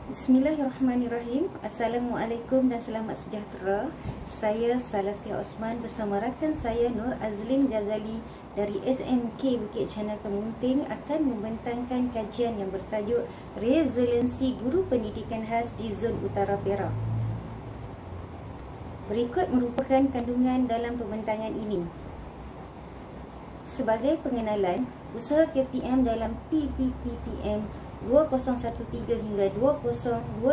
Bismillahirrahmanirrahim. Assalamualaikum dan selamat sejahtera. Saya Salasia Osman bersama rakan saya Nur Azlin Ghazali dari SMK Bukit Chanaka Kemunting akan membentangkan kajian yang bertajuk Resiliensi Guru Pendidikan Khas di Zon Utara Perak. Berikut merupakan kandungan dalam pembentangan ini. Sebagai pengenalan, usaha KPM dalam PPPPM 2013 hingga 2025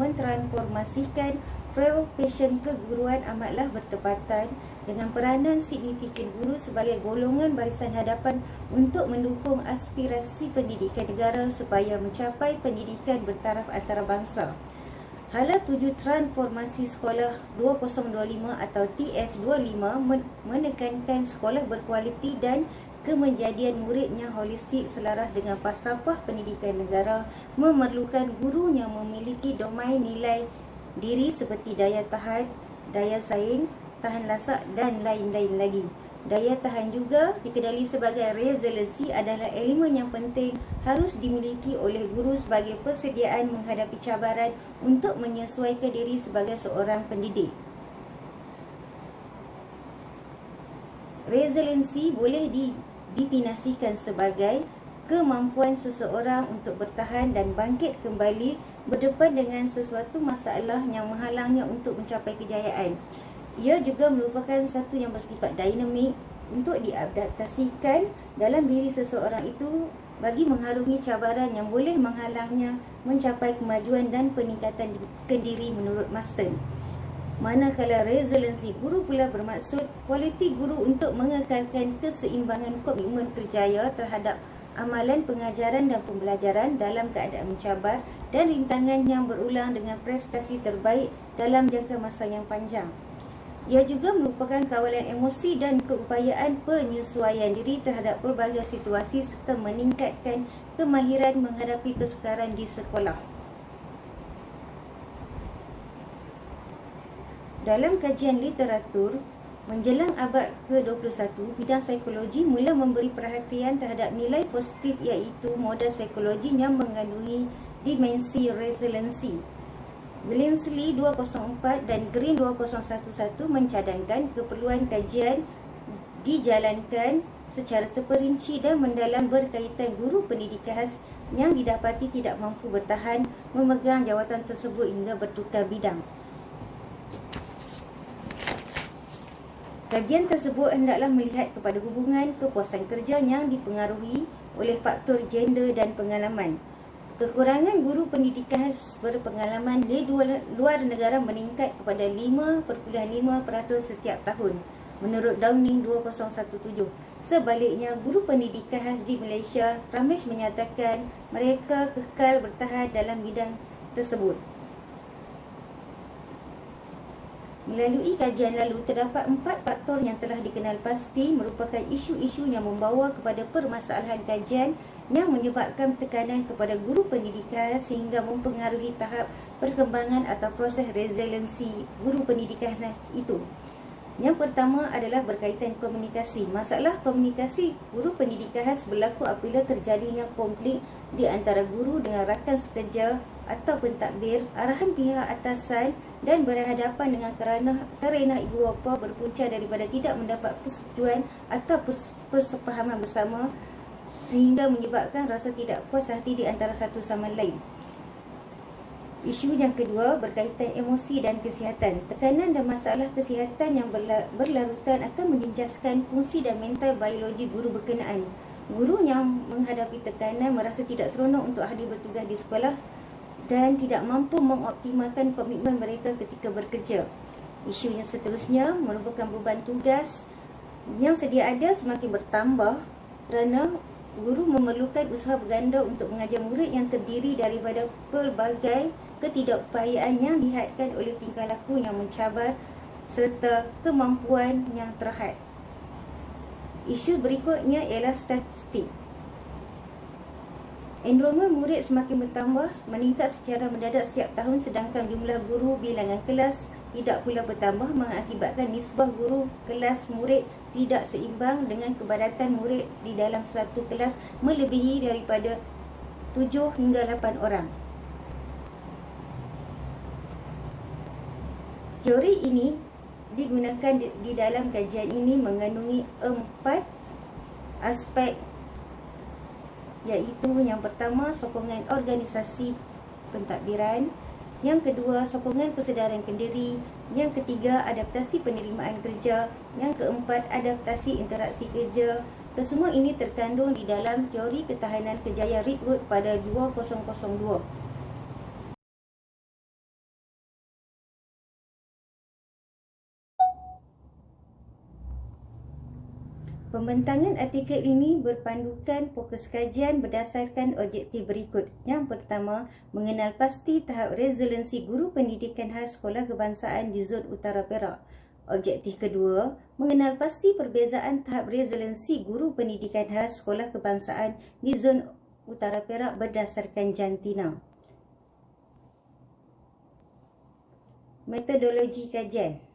mentransformasikan profesion keguruan amatlah bertepatan dengan peranan signifikan guru sebagai golongan barisan hadapan untuk mendukung aspirasi pendidikan negara supaya mencapai pendidikan bertaraf antarabangsa. Hala tuju transformasi sekolah 2025 atau TS25 menekankan sekolah berkualiti dan kemenjadian muridnya holistik selaras dengan falsafah pendidikan negara memerlukan guru yang memiliki domain nilai diri seperti daya tahan, daya saing, tahan lasak dan lain-lain lagi. Daya tahan juga dikenali sebagai resiliensi adalah elemen yang penting harus dimiliki oleh guru sebagai persediaan menghadapi cabaran untuk menyesuaikan diri sebagai seorang pendidik. Resiliensi boleh didefinisikan sebagai kemampuan seseorang untuk bertahan dan bangkit kembali berdepan dengan sesuatu masalah yang menghalangnya untuk mencapai kejayaan. Ia juga merupakan satu yang bersifat dinamik untuk diadaptasikan dalam diri seseorang itu bagi mengharungi cabaran yang boleh menghalangnya mencapai kemajuan dan peningkatan diri menurut Marston. Manakala resiliensi guru pula bermaksud kualiti guru untuk mengekalkan keseimbangan komitmen kerjaya terhadap amalan pengajaran dan pembelajaran dalam keadaan mencabar dan rintangan yang berulang dengan prestasi terbaik dalam jangka masa yang panjang. Ia juga merupakan kawalan emosi dan keupayaan penyesuaian diri terhadap pelbagai situasi serta meningkatkan kemahiran menghadapi kesukaran di sekolah. Dalam kajian literatur, menjelang abad ke-21, bidang psikologi mula memberi perhatian terhadap nilai positif iaitu modal psikologi yang mengandungi dimensi resiliensi. Billingsley 204 dan Green 2011 mencadangkan keperluan kajian dijalankan secara terperinci dan mendalam berkaitan guru pendidikan khas yang didapati tidak mampu bertahan memegang jawatan tersebut hingga bertukar bidang. Kajian tersebut hendaklah melihat kepada hubungan kepuasan kerja yang dipengaruhi oleh faktor gender dan pengalaman. Kekurangan guru pendidikan berpengalaman di luar negara meningkat kepada 5.5% setiap tahun menurut Downing 2017. Sebaliknya, guru pendidikan khas di Malaysia, Ramesh menyatakan mereka kekal bertahan dalam bidang tersebut. Melalui kajian lalu, terdapat 4 faktor yang telah dikenal pasti merupakan isu-isu yang membawa kepada permasalahan kajian yang menyebabkan tekanan kepada guru pendidikan sehingga mempengaruhi tahap perkembangan atau proses resiliensi guru pendidikan itu. Yang pertama adalah berkaitan komunikasi. Masalah komunikasi guru pendidikan khas berlaku apabila terjadinya konflik di antara guru dengan rakan sekerja atau pentadbir, arahan pihak atasan dan berhadapan dengan kerana ibu bapa berpunca daripada tidak mendapat persetujuan atau persefahaman bersama sehingga menyebabkan rasa tidak puas hati di antara satu sama lain. Isu yang kedua berkaitan emosi dan kesihatan. Tekanan dan masalah kesihatan yang berlarutan akan menjejaskan fungsi dan mental biologi guru berkenaan. Guru yang menghadapi tekanan merasa tidak seronok untuk hadir bertugas di sekolah dan tidak mampu mengoptimalkan komitmen mereka ketika bekerja. Isu yang seterusnya merupakan beban tugas yang sedia ada semakin bertambah kerana guru memerlukan usaha berganda untuk mengajar murid yang terdiri daripada pelbagai ketidakupayaan yang dihadkan oleh tingkah laku yang mencabar serta kemampuan yang terhad. Isu berikutnya ialah statistik. Enrolment murid semakin bertambah, meningkat secara mendadak setiap tahun sedangkan jumlah guru bilangan kelas tidak pula bertambah mengakibatkan nisbah guru kelas murid tidak seimbang dengan kepadatan murid di dalam satu kelas melebihi daripada 7 hingga 8 orang. Teori ini digunakan di dalam kajian ini mengandungi 4 aspek, iaitu yang pertama sokongan organisasi pentadbiran, yang kedua sokongan kesedaran kendiri, yang ketiga adaptasi penerimaan kerja, yang keempat adaptasi interaksi kerja. Kesemua ini terkandung di dalam teori ketahanan kejayaan Ridgewood pada 2002. Pembentangan artikel ini berpandukan fokus kajian berdasarkan objektif berikut. Yang pertama, mengenal pasti tahap resiliensi guru pendidikan khas sekolah kebangsaan di Zon Utara Perak. Objektif kedua, mengenal pasti perbezaan tahap resiliensi guru pendidikan khas sekolah kebangsaan di Zon Utara Perak berdasarkan jantina. Metodologi kajian.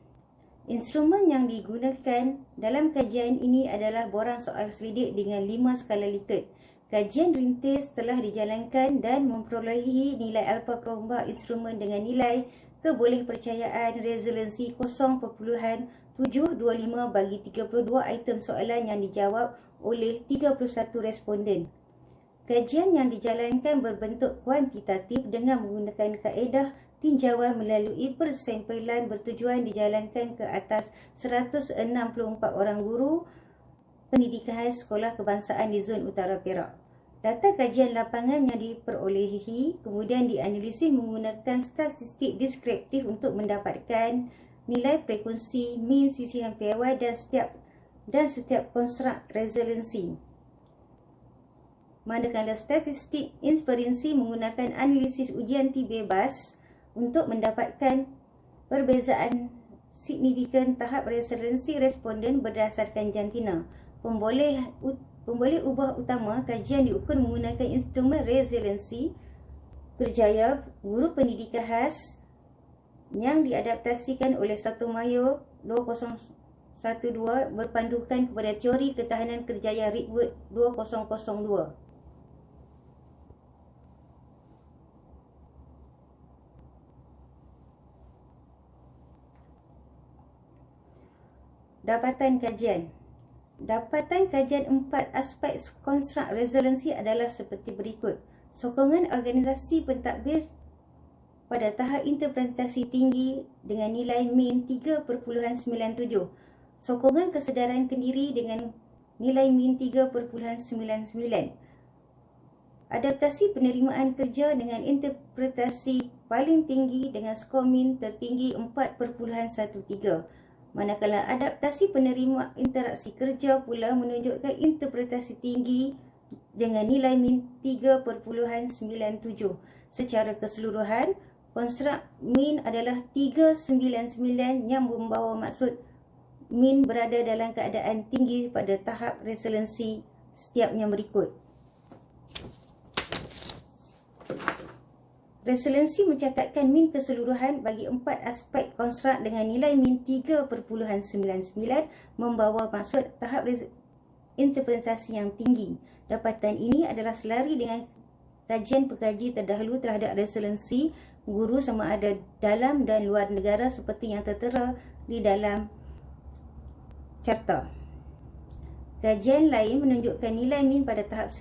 Instrumen yang digunakan dalam kajian ini adalah borang soal selidik dengan 5 skala Likert. Kajian rintis telah dijalankan dan memperolehi nilai alfa krombak instrumen dengan nilai kebolehpercayaan resiliensi 0.725 bagi 32 item soalan yang dijawab oleh 31 responden. Kajian yang dijalankan berbentuk kuantitatif dengan menggunakan kaedah tinjauan melalui persempelan bertujuan dijalankan ke atas 164 orang guru pendidikan sekolah kebangsaan di Zon Utara Perak. Data kajian lapangan yang diperolehi kemudian dianalisis menggunakan statistik deskriptif untuk mendapatkan nilai frekuensi, min, sisihan piawai dan setiap konstruk resiliensi. Manakala statistik inferensi menggunakan analisis ujian T bebas untuk mendapatkan perbezaan signifikan tahap resiliensi responden berdasarkan jantina. Pemboleh ubah utama kajian diukur menggunakan instrumen resiliensi kerjaya guru pendidikan khas yang diadaptasikan oleh 1 Mayu 2012 berpandukan kepada teori ketahanan kerjaya Ridgewood 2002. Dapatan kajian. Dapatan kajian 4 aspek konstruk resiliensi adalah seperti berikut. Sokongan organisasi pentadbir pada tahap interpretasi tinggi dengan nilai min 3.97. Sokongan kesedaran kendiri dengan nilai min 3.99. Adaptasi penerimaan kerja dengan interpretasi paling tinggi dengan skor min tertinggi 4.13. Manakala adaptasi penerima interaksi kerja pula menunjukkan interpretasi tinggi dengan nilai min 3.97. Secara keseluruhan, konstruk min adalah 399 yang membawa maksud min berada dalam keadaan tinggi pada tahap resiliensi setiapnya berikut. Resiliensi mencatatkan min keseluruhan bagi 4 aspek konstruk dengan nilai min 3.99 membawa maksud tahap interpretasi yang tinggi. Dapatan ini adalah selari dengan kajian pekaji terdahulu terhadap resiliensi guru sama ada dalam dan luar negara seperti yang tertera di dalam carta. Kajian lain menunjukkan nilai min pada tahap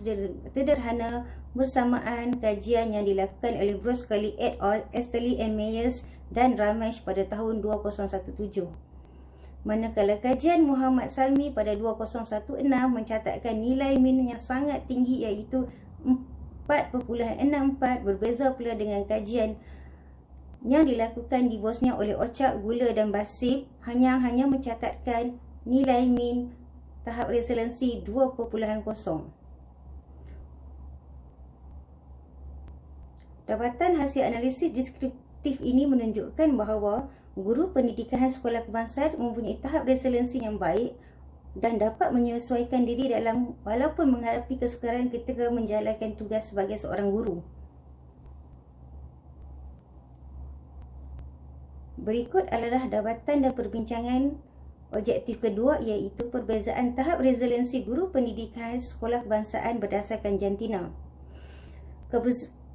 sederhana bersamaan kajian yang dilakukan oleh Broscoli et al., Esterly and Meyers dan Ramesh pada tahun 2017. Manakala kajian Muhammad Salmi pada 2016 mencatatkan nilai min yang sangat tinggi iaitu 4.64, berbeza pula dengan kajian yang dilakukan di Bosnia oleh Ocak, Gula dan Basif hanya mencatatkan nilai min tahap resiliensi 2.0. Dapatan hasil analisis deskriptif ini menunjukkan bahawa guru pendidikan sekolah kebangsaan mempunyai tahap resiliensi yang baik dan dapat menyesuaikan diri dalam walaupun menghadapi kesukaran ketika menjalankan tugas sebagai seorang guru. Berikut adalah dapatan dan perbincangan objektif kedua iaitu perbezaan tahap resiliensi guru pendidikan sekolah kebangsaan berdasarkan jantina.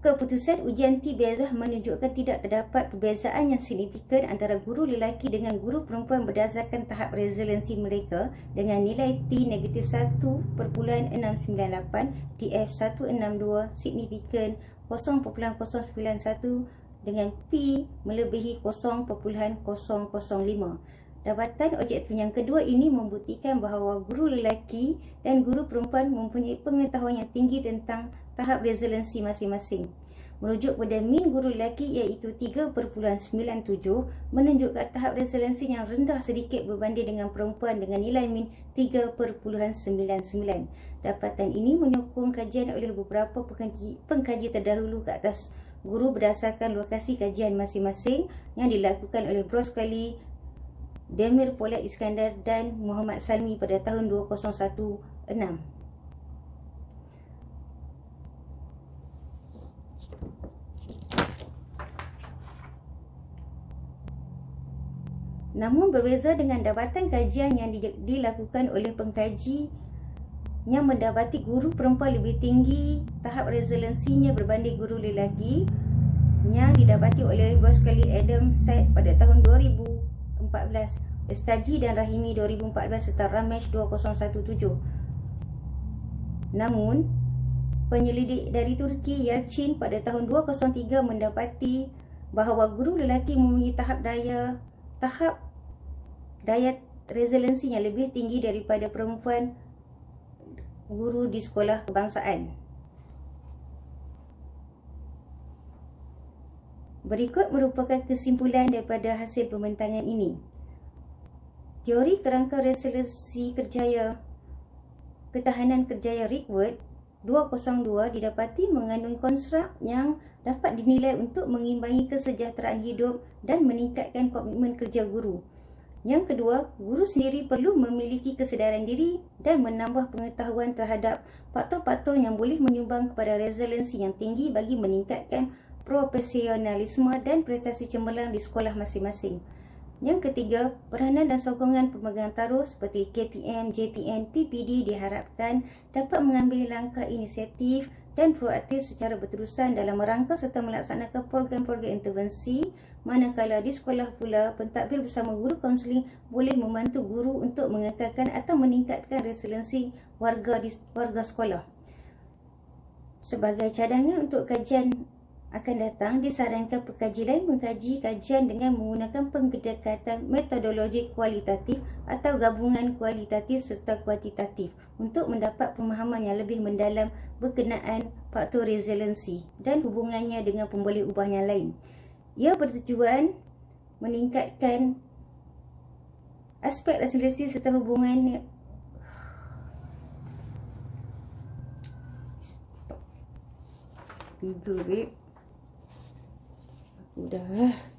Keputusan ujian T-Bezah menunjukkan tidak terdapat perbezaan yang signifikan antara guru lelaki dengan guru perempuan berdasarkan tahap resiliensi mereka dengan nilai T negatif 1.698, DF 162 signifikan 0.091 dengan P melebihi 0.005. Dapatan objektif yang kedua ini membuktikan bahawa guru lelaki dan guru perempuan mempunyai pengetahuan yang tinggi tentang tahap resiliensi masing-masing. Merujuk pada min guru lelaki iaitu 3.97 menunjukkan tahap resiliensi yang rendah sedikit berbanding dengan perempuan dengan nilai min 3.99. Dapatan ini menyokong kajian oleh beberapa pengkaji terdahulu ke atas guru berdasarkan lokasi kajian masing-masing yang dilakukan oleh Broskali, Demir Polat Iskandar dan Muhammad Salmi pada tahun 2016. Namun berbeza dengan dapatan kajian yang dilakukan oleh pengkaji yang mendapati guru perempuan lebih tinggi tahap resiliensinya berbanding guru lelaki yang didapati oleh Broskali, Adam Said pada tahun 2014, Estaji dan Rahimi 2014 serta Ramesh 2017. Namun, penyelidik dari Turki Yalcin pada tahun 2003 mendapati bahawa guru lelaki mempunyai tahap daya resiliensi yang lebih tinggi daripada perempuan guru di sekolah kebangsaan. Berikut merupakan kesimpulan daripada hasil pembentangan ini. Teori kerangka resiliensi kerjaya ketahanan kerjaya Rickwood 202 didapati mengandung konstruk yang dapat dinilai untuk mengimbangi kesejahteraan hidup dan meningkatkan komitmen kerja guru. Yang kedua, guru sendiri perlu memiliki kesedaran diri dan menambah pengetahuan terhadap faktor-faktor yang boleh menyumbang kepada resiliensi yang tinggi bagi meningkatkan profesionalisme dan prestasi cemerlang di sekolah masing-masing. Yang ketiga, peranan dan sokongan pemegang taruh seperti KPM, JPN, PPD diharapkan dapat mengambil langkah inisiatif dan proaktif secara berterusan dalam merangka serta melaksanakan program-program intervensi, manakala di sekolah pula pentadbir bersama guru kaunseling boleh membantu guru untuk mengekalkan atau meningkatkan resiliensi warga sekolah. Sebagai cadangan untuk kajian akan datang, disarankan pengkaji lain mengkaji kajian dengan menggunakan pendekatan metodologi kualitatif atau gabungan kualitatif serta kuantitatif untuk mendapat pemahaman yang lebih mendalam berkenaan faktor resiliensi dan hubungannya dengan pemboleh ubah yang lain. Ia bertujuan meningkatkan aspek resiliensi serta hubungannya tidur, babe. Udah.